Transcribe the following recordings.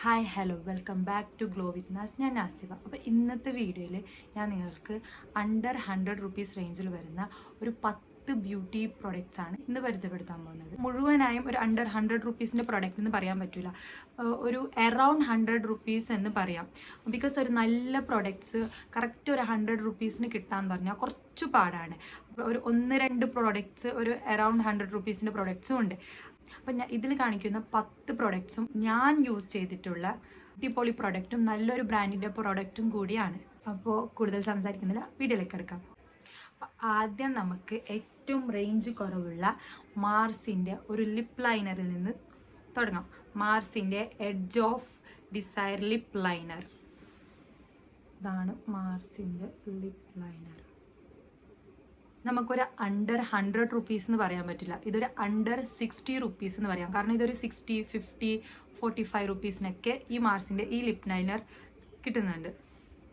Hi hello welcome back to glow with Naz. ഞാൻ നാസിവ. അപ്പോൾ ഇന്നത്തെ വീഡിയോയിൽ ഞാൻ നിങ്ങൾക്ക് അണ്ടർ 100 റേഞ്ചിൽ വരുന്ന ഒരു 10 ബ്യൂട്ടി പ്രൊഡക്ട്സ് ആണ് ഇന്ന് പരിചയപ്പെടുത്താൻ പോകുന്നത്. മുഴുവനായും ഒരു അണ്ടർ 100 പ്രൊഡക്റ്റ് എന്ന് പറയാൻ പറ്റില്ല, ഒരു അറൗണ്ട് 100 എന്ന് പറയാം. ബിക്കോസ് ഒരു നല്ല പ്രൊഡക്ട്സ് കറക്റ്റ് ഒരു 100 കിട്ടാൻ പറഞ്ഞാൽ കുറച്ച് പാടാണ്. ഒരു 1-2 പ്രൊഡക്ട്സ് ഒരു അറൗണ്ട് 100 പ്രൊഡക്ട്സും ഉണ്ട്. അപ്പം ഞാൻ ഇതിൽ കാണിക്കുന്ന 10 പ്രൊഡക്ട്സും ഞാൻ യൂസ് ചെയ്തിട്ടുള്ള അടിപൊളി പ്രൊഡക്റ്റും നല്ലൊരു ബ്രാൻഡിൻ്റെ പ്രൊഡക്റ്റും കൂടിയാണ്. അപ്പോൾ കൂടുതൽ സംസാരിക്കുന്നില്ല, വീഡിയോയിലേക്ക് എടുക്കാം. ആദ്യം നമുക്ക് ഏറ്റവും റേഞ്ച് കുറവുള്ള മാർസിൻ്റെ ഒരു ലിപ്പ് ലൈനറിൽ നിന്ന് തുടങ്ങാം. മാർസിൻ്റെ edge of desire lip liner. ഇതാണ് മാർസിൻ്റെ ലിപ്പ് ലൈനർ. നമുക്കൊരു അണ്ടർ 100 എന്ന് പറയാൻ പറ്റില്ല, ഇതൊരു അണ്ടർ 60 എന്ന് പറയാം. കാരണം ഇതൊരു 60, 50, 45 ഈ മാർസിൻ്റെ ഈ ലിപ്പ് ലൈനർ കിട്ടുന്നുണ്ട്.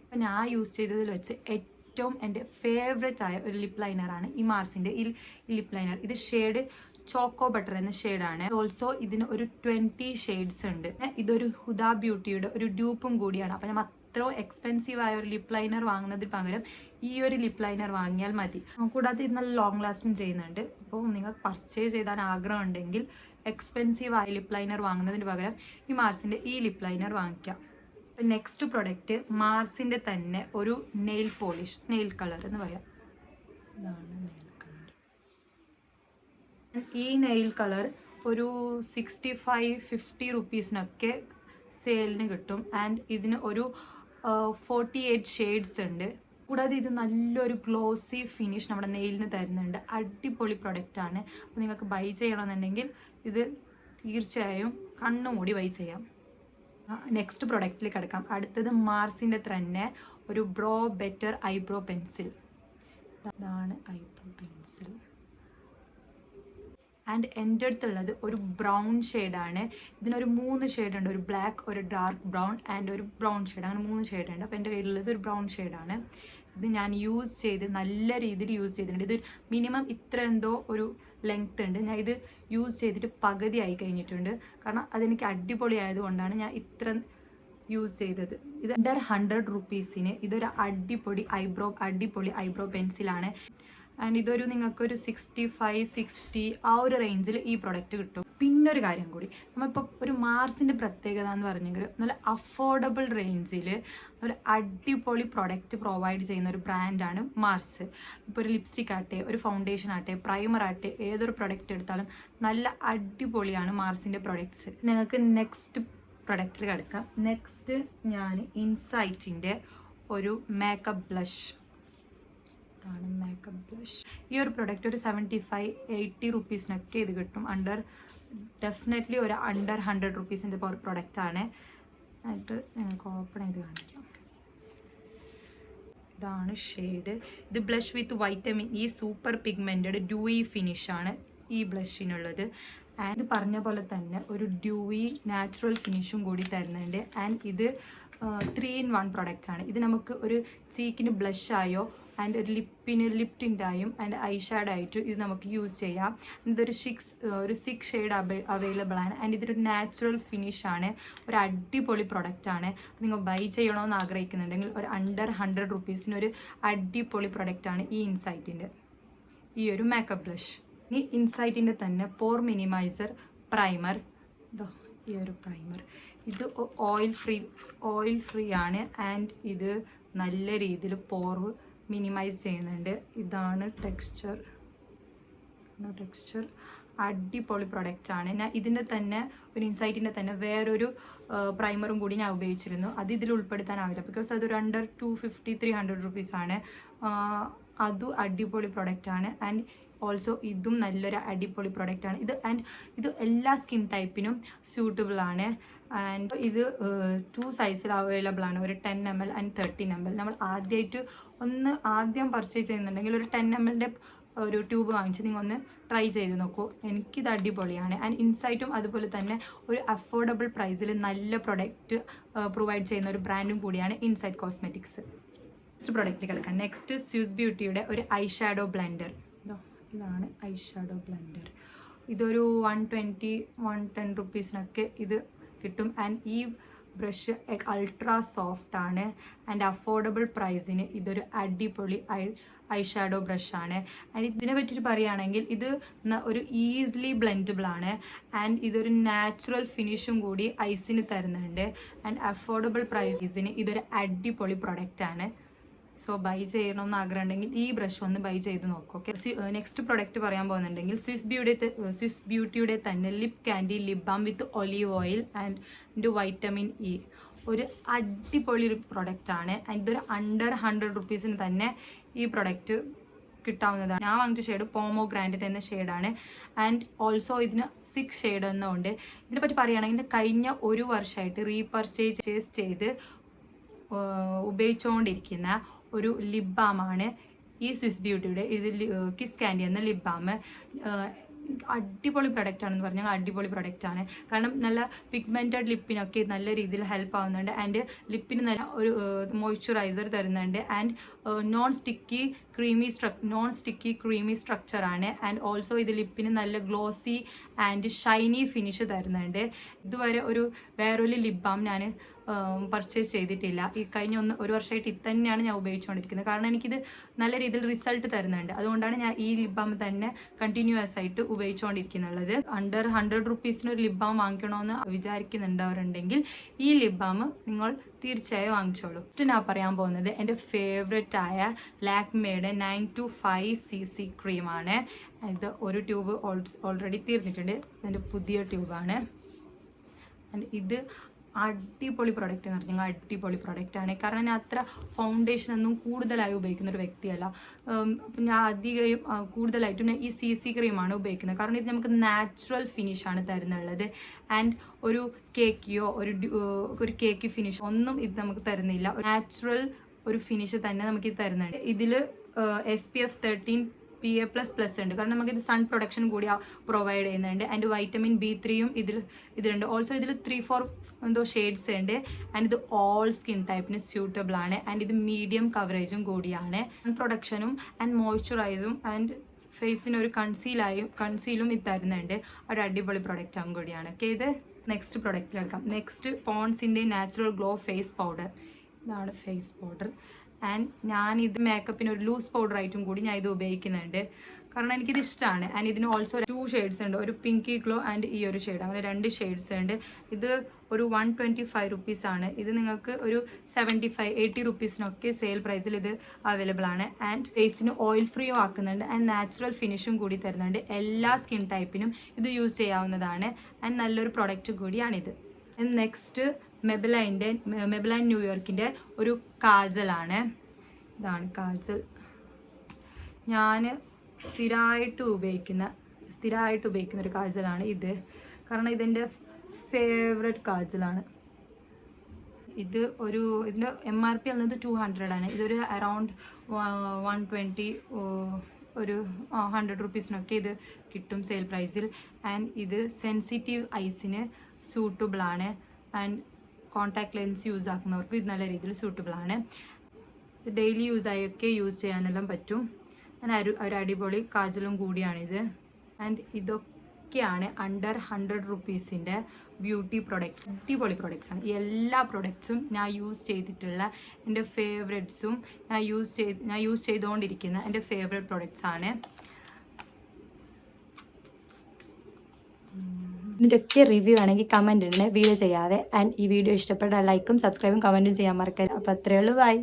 അപ്പം ഞാൻ യൂസ് ചെയ്തതിൽ വെച്ച് ഏറ്റവും എൻ്റെ ഫേവറേറ്റ് ആയ ഒരു ലിപ്പ് ലൈനറാണ് ഈ മാർസിൻ്റെ ഈ ലിപ്പ് ലൈനർ. ഇത് ഷെയ്ഡ് ചോക്കോ ബട്ടർ എന്ന ഷെയ്ഡാണ്. ഓൾസോ ഇതിന് ഒരു 20 ഷെയ്ഡ്സ് ഉണ്ട്. ഇതൊരു ഹുദ ബ്യൂട്ടിയുടെ ഒരു ഡ്യൂപ്പും കൂടിയാണ്. അപ്പം ഞാൻ അത്ര എക്സ്പെൻസീവ് ആയ ഒരു ലിപ്പ് ലൈനർ വാങ്ങുന്നതിന് പകരം ഈ ഒരു ലിപ്പ് ലൈനർ വാങ്ങിയാൽ മതി. കൂടാതെ ഇത് നല്ല ലോങ് ലാസ്റ്റിംഗ് ചെയ്യുന്നുണ്ട്. അപ്പോൾ നിങ്ങൾ പർച്ചേസ് ചെയ്താൽ ആഗ്രഹം ഉണ്ടെങ്കിൽ എക്സ്പെൻസീവ് ആയ ലിപ്പ് ലൈനർ വാങ്ങുന്നതിന് പകരം ഈ മാർസിൻ്റെ ഈ ലിപ്പ് ലൈനർ വാങ്ങിക്കാം. നെക്സ്റ്റ് പ്രൊഡക്റ്റ് മാർസിൻ്റെ തന്നെ ഒരു നെയിൽ പോളിഷ്, നെയിൽ കളർ എന്ന് പറയാം. ഇതാണ് നെയിൽ കളർ. ഈ നെയിൽ കളർ ഒരു 65-50 സെയിലിന് കിട്ടും. ആൻഡ് ഇതിന് ഒരു 48 ഷെയ്ഡ്സ് ഉണ്ട്. കൂടാതെ ഇത് നല്ലൊരു ഗ്ലോസി ഫിനിഷ് നമ്മുടെ നെയിലിന് തരുന്നുണ്ട്. അടിപൊളി പ്രൊഡക്റ്റാണ്. അപ്പോൾ നിങ്ങൾക്ക് ബൈ ചെയ്യണമെന്നുണ്ടെങ്കിൽ ഇത് തീർച്ചയായും കണ്ണുമൂടി ബൈ ചെയ്യാം. നെക്സ്റ്റ് പ്രൊഡക്റ്റിൽ കിടക്കാം. അടുത്തത് മാർസിൻ്റെ തന്നെ ഒരു ബ്രോ ബെറ്റർ ഐബ്രോ പെൻസിൽ. ഇതാണ് ഐബ്രോ പെൻസിൽ. ആൻഡ് എൻ്റെ അടുത്തുള്ളത് ഒരു ബ്രൗൺ ഷെയ്ഡാണ്. ഇതിനൊരു 3 ഷെയ്ഡുണ്ട്, ഒരു ബ്ലാക്ക്, ഒരു ഡാർക്ക് ബ്രൗൺ ആൻഡ് ഒരു ബ്രൗൺ ഷെയ്ഡ്, അങ്ങനെ 3 ഷെയ്ഡുണ്ട്. അപ്പോൾ എൻ്റെ കയ്യിലുള്ളത് ഒരു ബ്രൗൺ ഷെയ്ഡാണ്. ഇത് ഞാൻ യൂസ് ചെയ്ത് നല്ല രീതിയിൽ യൂസ് ചെയ്തിട്ടുണ്ട്. ഇത് മിനിമം ഇത്ര എന്തോ ഒരു ലെങ്ത് ഉണ്ട്. ഞാൻ ഇത് യൂസ് ചെയ്തിട്ട് പകുതി ആയി കഴിഞ്ഞിട്ടുണ്ട്. കാരണം അതെനിക്ക് അടിപൊളി ആയതുകൊണ്ടാണ് ഞാൻ ഇത്ര യൂസ് ചെയ്തത്. ഇത് അണ്ടർ 100 ഇതൊരു അടിപൊളി ഐബ്രോ പെൻസിലാണ്. ആൻഡ് ഇതൊരു നിങ്ങൾക്കൊരു 65-60 ആ ഒരു റേഞ്ചിൽ ഈ പ്രൊഡക്റ്റ് കിട്ടും. പിന്നൊരു കാര്യം കൂടി, നമ്മളിപ്പോൾ ഒരു മാർസിൻ്റെ പ്രത്യേകത എന്ന് പറഞ്ഞെങ്കിൽ നല്ല അഫോർഡബിൾ റേഞ്ചിൽ ഒരു അടിപൊളി പ്രൊഡക്റ്റ് പ്രൊവൈഡ് ചെയ്യുന്ന ഒരു ബ്രാൻഡാണ് മാർസ്. ഇപ്പോൾ ഒരു ലിപ്സ്റ്റിക് ആട്ടെ, ഒരു ഫൗണ്ടേഷൻ ആട്ടെ, പ്രൈമർ ആട്ടെ, ഏതൊരു പ്രൊഡക്റ്റ് എടുത്താലും നല്ല അടിപൊളിയാണ് മാർസിൻ്റെ പ്രൊഡക്ട്സ്. നിങ്ങൾക്ക് നെക്സ്റ്റ് പ്രൊഡക്റ്റിൽ കിടക്കാം. നെക്സ്റ്റ് ഞാൻ ഇൻസൈറ്റിൻ്റെ ഒരു മേക്കപ്പ് ബ്ലഷ്. ഇതാണ് മേക്കപ്പ് ബ്ലഷ്. ഈ ഒരു പ്രൊഡക്റ്റ് ഒരു 75-80 ഇത് കിട്ടും. ഡെഫിനറ്റ്ലി ഒരു അണ്ടർ 100 പ്രൊഡക്റ്റാണ്. അത് ഞങ്ങൾക്ക് ഓപ്പൺ ചെയ്ത് കാണിക്കാം. ഇതാണ് ഷെയ്ഡ്. ഇത് blush with vitamin E super pigmented dewy ഫിനിഷാണ് ഈ ബ്ലഷിനുള്ളത്. ആൻഡ് ഇത് പറഞ്ഞ പോലെ തന്നെ ഒരു ഡ്യൂയി നാച്ചുറൽ ഫിനിഷും കൂടി തരുന്നുണ്ട്. ആൻഡ് ഇത് 3-in-1 പ്രൊഡക്റ്റാണ്. ഇത് നമുക്ക് ഒരു ചീക്കിന് ബ്ലഷായോ ആൻഡ് ഒരു ലിപ്പിന് ലിപ് ടിൻ്റായും ആൻഡ് ഐ ഷാഡോ ആയിട്ടും ഇത് നമുക്ക് യൂസ് ചെയ്യാം. ഇതൊരു 6 ഷെയ്ഡ് അവൈലബിൾ ആണ്. ആൻഡ് ഇതൊരു നാച്ചുറൽ ഫിനിഷാണ്. ഒരു അടിപൊളി പ്രൊഡക്റ്റാണ്. നിങ്ങൾ ബൈ ചെയ്യണമെന്ന് ആഗ്രഹിക്കുന്നുണ്ടെങ്കിൽ ഒരു അണ്ടർ 100 ഒരു അടിപൊളി പ്രൊഡക്റ്റാണ് ഈ ഇൻസൈറ്റിൻ്റെ ഈ ഒരു മേക്കപ്പ് ബ്ലഷ്. ഈ ഇൻസൈറ്റിൻ്റെ തന്നെ പോർ മിനിമൈസർ പ്രൈമർ. ഈ ഒരു പ്രൈമർ ഇത് ഓയിൽ ഫ്രീ ആണ്. ആൻഡ് ഇത് നല്ല രീതിയിൽ പോറ് മിനിമൈസ് ചെയ്യുന്നുണ്ട്. ഇതാണ് ടെക്സ്ചർ. അടിപൊളി പ്രൊഡക്റ്റാണ്. ഞാൻ ഇതിൻ്റെ തന്നെ ഒരു ഇൻസൈറ്റിൻ്റെ തന്നെ വേറൊരു പ്രൈമറും കൂടി ഞാൻ ഉപയോഗിച്ചിരുന്നു. അത് ഇതിൽ ഉൾപ്പെടുത്താനാവില്ല, ബിക്കോസ് അതൊരു അണ്ടർ 250-300 ആണ്. അതും അടിപൊളി പ്രൊഡക്റ്റാണ്. ആൻഡ് ഓൾസോ ഇതും നല്ലൊരു അടിപൊളി പ്രൊഡക്റ്റാണ്. ഇത് എല്ലാ സ്കിൻ ടൈപ്പിനും സ്യൂട്ടബിൾ ആണ്. ആൻഡ് ഇത് 2 സൈസിൽ അവൈലബിൾ ആണ്, ഒരു 10 ml ആൻഡ് 13 ml. നമ്മൾ ആദ്യം പർച്ചേസ് ചെയ്യുന്നുണ്ടെങ്കിൽ ഒരു 10 ml ഒരു ട്യൂബ് വാങ്ങിച്ച് നിങ്ങൾ ഒന്ന് ട്രൈ ചെയ്ത് നോക്കൂ. എനിക്കിത് അടിപൊളിയാണ്. ആൻഡ് ഇൻസൈറ്റും അതുപോലെ തന്നെ ഒരു അഫോർഡബിൾ പ്രൈസിൽ നല്ല പ്രൊഡക്റ്റ് പ്രൊവൈഡ് ചെയ്യുന്ന ഒരു ബ്രാൻഡും കൂടിയാണ് ഇൻസൈറ്റ് കോസ്മെറ്റിക്സ്. നെക്സ്റ്റ് പ്രൊഡക്റ്റ് കിടക്കാം. നെക്സ്റ്റ് സ്യൂസ് ബ്യൂട്ടിയുടെ ഒരു ഐ ഷാഡോ ബ്ലെൻഡർ. ഇതാണ് ഐ ഷാഡോ ബ്ലെൻഡർ. ഇതൊരു 120-110 ഇത് കിട്ടും. ആൻഡ് ഈ ബ്രഷ് അൾട്രാ സോഫ്റ്റ് ആണ് ആൻഡ് അഫോർഡബിൾ പ്രൈസിന് ഇതൊരു അടിപൊളി ഐ ഷാഡോ ബ്രഷാണ്. ആൻഡ് ഇതിനെ പറ്റിയിട്ട് പറയുകയാണെങ്കിൽ ഇത് ഒരു ഈസിലി ബ്ലെൻഡബിൾ ആണ് ആൻഡ് ഇതൊരു നാച്ചുറൽ ഫിനിഷും കൂടി ഐസിന് തരുന്നുണ്ട് ആൻഡ് അഫോർഡബിൾ പ്രൈസിന് ഇതൊരു അടിപൊളി പ്രൊഡക്റ്റാണ്. സോ ബൈ ചെയ്യണമെന്ന് ആഗ്രഹം ഉണ്ടെങ്കിൽ ഈ ബ്രഷ് ഒന്ന് ബൈ ചെയ്ത് നോക്കും. ഓക്കെ, നെക്സ്റ്റ് പ്രൊഡക്റ്റ് പറയാൻ പോകുന്നുണ്ടെങ്കിൽ സ്വിസ് ബ്യൂട്ടിയുടെ തന്നെ lip candy lip balm with olive oil and vitamin E. ഒരു അടിപൊളി ഒരു പ്രൊഡക്റ്റാണ് ആൻഡ് ഇതൊരു അണ്ടർ 100 റുപ്പീസിന് തന്നെ ഈ പ്രൊഡക്റ്റ് കിട്ടാവുന്നതാണ്. ഞാൻ വാങ്ങിച്ച ഷെയ്ഡ് പോമോഗ്രാനൈറ്റ് എന്ന ഷെയ്ഡാണ് ആൻഡ് ഓൾസോ ഇതിന് 6 ഷെയ്ഡ് എന്നുണ്ട്. ഇതിനെപ്പറ്റി പറയുകയാണെങ്കിൽ കഴിഞ്ഞ ഒരു വർഷമായിട്ട് റീപർച്ചേസ് ചെയ്ത് ഉപയോഗിച്ചുകൊണ്ടിരിക്കുന്ന ഒരു ലിപ് ബാമാണ് ഈ സ്വിസ് ബ്യൂട്ടിയുടെ കിസ് കാൻഡി എന്ന ലിപ് ബാം. അടിപൊളി പ്രൊഡക്റ്റ് ആണെന്ന് പറഞ്ഞാൽ അടിപൊളി പ്രൊഡക്റ്റ് ആണ്. കാരണം നല്ല പിഗ്മെൻറ്റഡ് ലിപ്പിനൊക്കെ നല്ല രീതിയിൽ ഹെൽപ്പ് ആവുന്നുണ്ട് ആൻഡ് ലിപ്പിന് നല്ല ഒരു മോയ്സ്ചറൈസർ തരുന്നുണ്ട് ആൻഡ് നോൺ സ്റ്റിക്കി ക്രീമി സ്ട്രക്ചറാണ് ആൻഡ് ഓൾസോ ഇത് ലിപ്പിന് നല്ല ഗ്ലോസി ആൻഡ് ഷൈനി ഫിനിഷ് തരുന്നുണ്ട്. ഇതുവരെ വേറൊരു ലിപ് ബാം ഞാൻ പർച്ചേസ് ചെയ്തിട്ടില്ല. ഈ കഴിഞ്ഞ ഒരു വർഷമായിട്ട് ഇത് തന്നെയാണ് ഞാൻ ഉപയോഗിച്ചുകൊണ്ടിരിക്കുന്നത്. കാരണം എനിക്കിത് നല്ല രീതിയിൽ റിസൾട്ട് തരുന്നുണ്ട്. അതുകൊണ്ടാണ് ഞാൻ ഈ ലിപ് ബാം തന്നെ കണ്ടിന്യൂസ് ആയിട്ട് ഉപയോഗിച്ചുകൊണ്ടിരിക്കുന്നുള്ളത്. അണ്ടർ 100 റുപ്പീസിന് ഒരു ലിപ് ബാം വാങ്ങിക്കണമെന്ന് വിചാരിക്കുന്നുണ്ടവരുണ്ടെങ്കിൽ ഈ ലിപ് ബാം നിങ്ങൾ തീർച്ചയായും വാങ്ങിച്ചോളൂ. നെക്സ്റ്റ് ഞാൻ പറയാൻ പോകുന്നത് എൻ്റെ ഫേവറേറ്റ് ആയ ലാക്മേയുടെ 925cc ക്രീമാണ്. ഇത് ഒരു ട്യൂബ് ഓൾറെഡി തീർന്നിട്ടുണ്ട്. ഇതിൻ്റെ പുതിയ ട്യൂബാണ് ആൻഡ് ഇത് അടിപൊളി പ്രൊഡക്റ്റ് എന്ന് പറഞ്ഞാൽ അടിപൊളി പ്രൊഡക്റ്റാണ്. കാരണം ഞാൻ അത്ര ഫൗണ്ടേഷനൊന്നും കൂടുതലായി ഉപയോഗിക്കുന്ന ഒരു വ്യക്തിയല്ല. ഞാൻ അധികം കൂടുതലായിട്ടും ഞാൻ ഈ CC ക്രീമാണ് ഉപയോഗിക്കുന്നത്. കാരണം ഇത് നമുക്ക് നാച്ചുറൽ ഫിനിഷാണ് തരുന്നുള്ളത് ആൻഡ് ഒരു കേക്കിയോ ഒരു കേക്ക് ഫിനിഷ് ഒന്നും ഇത് നമുക്ക് തരുന്നില്ല. നാച്ചുറൽ ഒരു ഫിനിഷ് തന്നെ നമുക്ക് ഇത് തരുന്നുണ്ട്. ഇതിൽ SPF 13 PA++ ഉണ്ട്. കാരണം നമുക്കിത് സൺ പ്രൊഡക്ഷൻ കൂടി പ്രൊവൈഡ് ചെയ്യുന്നുണ്ട് ആൻഡ് വൈറ്റമിൻ B3യും ഇതിലുണ്ട്. ഓൾസോ ഇതിൽ 3-4 എന്തോ ഷെയ്ഡ്സ് ഉണ്ട് ആൻഡ് ഇത് ഓൾ സ്കിൻ ടൈപ്പിന് സ്യൂട്ടബിൾ ആണ് ആൻഡ് ഇത് മീഡിയം കവറേജും കൂടിയാണ്. സൺ പ്രൊഡക്ഷനും ആൻഡ് മോയ്സ്ചറൈസും ആൻഡ് ഫേസിന് ഒരു കൺസീലും ഇത് തരുന്നുണ്ട്. ഒരു അടിപൊളി പ്രൊഡക്റ്റും കൂടിയാണ്. ഓക്കെ, ഇത് നെക്സ്റ്റ് പ്രൊഡക്റ്റിലെടുക്കാം. നെക്സ്റ്റ് പോൺസിൻ്റെ നാച്ചുറൽ ഗ്ലോ ഫേസ് പൗഡർ. ഇതാണ് ഫേസ് പൗഡർ ആൻഡ് ഞാനിത് മേക്കപ്പിന് ഒരു ലൂസ് പൗഡറായിട്ടും കൂടി ഞാൻ ഇത് ഉപയോഗിക്കുന്നുണ്ട്. കാരണം എനിക്കിത് ഇഷ്ടമാണ് ആൻഡ് ഇതിന് ഓൾസോ 2 ഷെയ്ഡ്സ് ഉണ്ട്. ഒരു പിങ്കി ഗ്ലോ ആൻഡ് ഈ ഒരു ഷെയ്ഡ്, അങ്ങനെ 2 ഷെയ്ഡ്സ് ഉണ്ട്. ഇത് ഒരു 125 റുപ്പീസാണ്. ഇത് നിങ്ങൾക്ക് ഒരു 75-80 റുപ്പീസിനൊക്കെ സെയിൽ പ്രൈസിൽ ഇത് അവൈലബിൾ ആണ് ആൻഡ് ഫേസിന് ഓയിൽ ഫ്രീയും ആക്കുന്നുണ്ട് ആൻഡ് നാച്ചുറൽ ഫിനിഷും കൂടി തരുന്നുണ്ട്. എല്ലാ സ്കിൻ ടൈപ്പിനും ഇത് യൂസ് ചെയ്യാവുന്നതാണ് ആൻഡ് നല്ലൊരു പ്രൊഡക്റ്റ് കൂടിയാണിത്. നെക്സ്റ്റ് മെബലൈൻ ന്യൂയോർക്കിൻ്റെ ഒരു കാജലാണ്. ഇതാണ് കാജൽ. ഞാൻ സ്ഥിരമായിട്ട് ഉപയോഗിക്കുന്ന ഒരു കാജലാണ് ഇത്. കാരണം ഇതെൻ്റെ ഫേവറേറ്റ് കാജലാണ്. ഇതിൻ്റെ MRP എന്നത് 200 ആണ്. ഇതൊരു അറൗണ്ട് 120 ഒരു 100 റുപ്പീസിനൊക്കെ ഇത് കിട്ടും സെയിൽ പ്രൈസിൽ ആൻഡ് ഇത് സെൻസിറ്റീവ് ഐസിന് സൂട്ടബിൾ ആണ് ആൻഡ് കോൺടാക്ട് ലെൻസ് യൂസ് ആക്കുന്നവർക്ക് ഇത് നല്ല രീതിയിൽ സൂട്ടബിൾ ആണ്. ഡെയിലി യൂസായൊക്കെ യൂസ് ചെയ്യാനെല്ലാം പറ്റും. ഒരു അടിപൊളി കാജലും കൂടിയാണിത് ആൻഡ് ഇതൊക്കെയാണ് അണ്ടർ 100 റുപ്പീസിൻ്റെ ബ്യൂട്ടി പ്രൊഡക്ട്സ്. അടിപൊളി പ്രൊഡക്ട്സ് ആണ്. എല്ലാ പ്രൊഡക്ട്സും ഞാൻ യൂസ് ചെയ്തിട്ടുള്ള എൻ്റെ ഫേവറേറ്റ്സും ഞാൻ യൂസ് ചെയ്തുകൊണ്ടിരിക്കുന്ന എൻ്റെ ഫേവറേറ്റ് പ്രൊഡക്ട്സ് ആണ്. ഇതിൻ്റെയൊക്കെ റിവ്യൂ ആണെങ്കിൽ കമൻറ്റ് ഇടണേ, വീഡിയോ ചെയ്യാതെ. ആൻഡ് ഈ വീഡിയോ ഇഷ്ടപ്പെട്ടാൽ ലൈക്കും സബ്സ്ക്രൈബും കമൻറ്റും ചെയ്യാൻ മറക്കരുത്. അപ്പോൾ അത്രയേ ഉള്ളൂ. ബൈ.